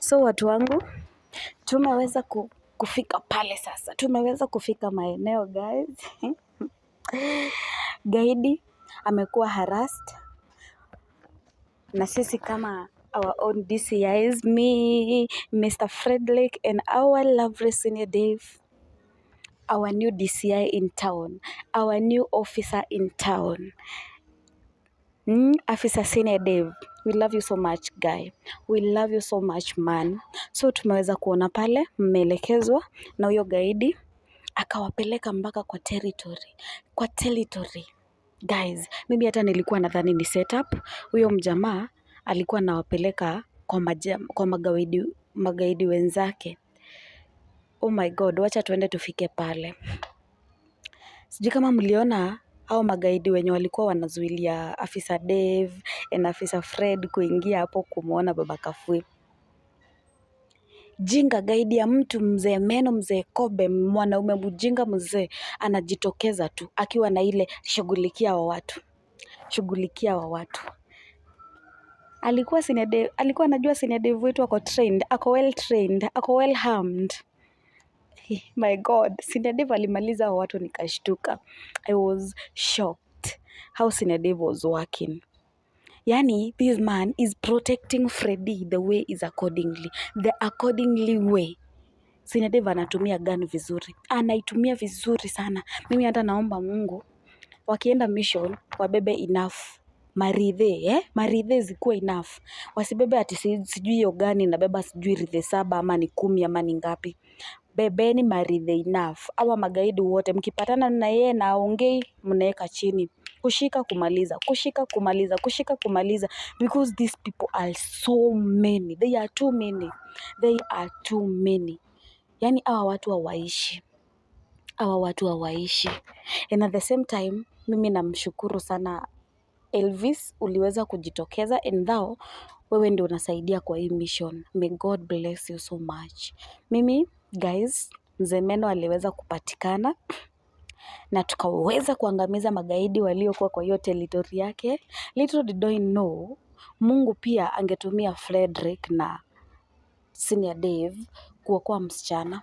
So watu wangu, tumeweza kufika pale sasa. Tumeweza kufika maeneo guys. Gaidi amekuwa harassed na sisi kama our own DCIs, me, Mr. Frederick and our lovely senior Dave, our new DCI in town, our new officer in town. Officer Senior Dave, we love you so much guy, we love you so much man. So tumeweza kuona pale mmeelekezwa na huyo gaidi akawapeleka mpaka kwa territory guys. Mimi hata nilikuwa nadhani ni setup. Huyo mjamaa alikuwa anawapeleka kwa magaidi wenzake. Oh my god, wacha tuende tufike pale. Sijui kama mliona au magaidi wenye walikuwa wanazuilia Afisa Dave na Afisa Fred kuingia hapo kumuona baba Kafui. Jinga gaidi ya mtu mzee meno, mzee kobe, mwanaume mjinga mzee anajitokeza tu akiwa na ile shughulikia wa watu. Alikuwa anajua Senior Dave wetu ako trained, ako well trained, ako well armed. My god, Senior Dave alimaliza watu nikashtuka. I was shocked how Senior Dave was working. Yani, this man is protecting Freddy the way is the accordingly way. Senior Dave anatumia gun vizuri. Anaitumia vizuri sana. Mimi hata naomba Mungu wakienda mission wabebe enough maridhe zikuwe enough. Wasibebe ati sijui hiyo gani na beba sijui ridhe 7 ama ni 10 ama ni ngapi. Bebeni maridhe enough. Awa magaidi wote mkipatana na yeye na aongei mnaeka chini. Kushika kumaliza because these people are so many. They are too many. Yani hawa watu hawaishi. And at the same time mimi namshukuru sana Elvis, uliweza kujitokeza and thou wewe ndio unasaidia kwa hii mission. May God bless you so much. Mimi guys, mzee meno aliweza kupatikana na tukaweza kuangamiza magaidi waliokuwa kwa hiyo territory yake. Little did I know, Mungu pia angetumia Frederick na Senior Dave kuokoa msichana.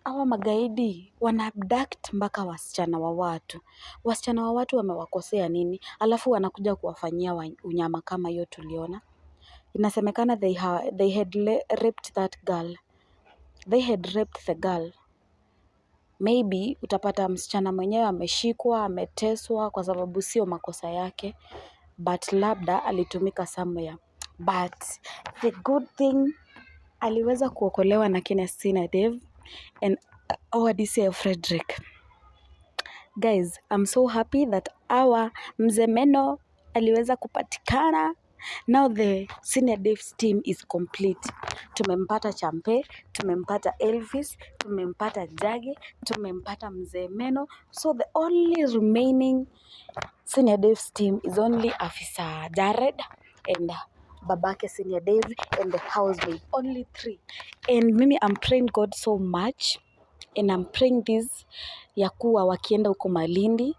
Hawa magaidi wana abduct mpaka wasichana wa watu. Wasichana wa watu wamewakosea nini? Alafu wanakuja kuwafanyia unyama kama hiyo tuliona. Inasemekana they had raped that girl. They had raped the girl. Maybe utapata msichana mwenyewe ameshikwa, ameteswa kwa sababu sio makosa yake. But labda alitumika somewhere. But the good thing, aliweza kuokolewa na kina Senior Dave and our DCI Frederick. Guys, I'm so happy that our mzee meno aliweza kupatikana. Now the Senior Dave's team is complete. Tumempata Champe, tumempata Elvis, tumempata Jage, tumempata mzee meno. So the only remaining Senior Dave's team is only Afisa Jared and babake Senior Dave and the housemaid. Only 3. And mimi I'm praying God so much. And I'm praying this ya kuwa wakienda huko Malindi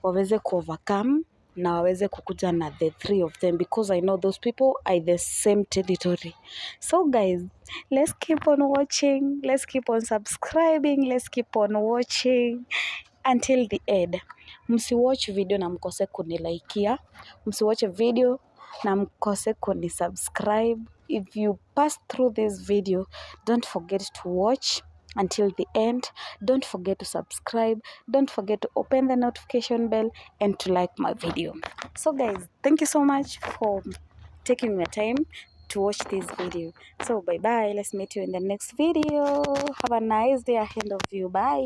waweze overcome na waweze kukuja na the 3 of them, because I know those people are the same territory. So guys, let's keep on watching, let's keep on subscribing, let's keep on watching until the end. Msiwatch video na mkose kunilaikia, msiwatch video na mkose kunisubscribe. If you pass through this video, don't forget to watch until the end. Don't forget to subscribe, don't forget to open the notification bell and to like my video. So guys, thank you so much for taking your time to watch this video. So bye bye, let's meet you in the next video. Have a nice day ahead of you. Bye.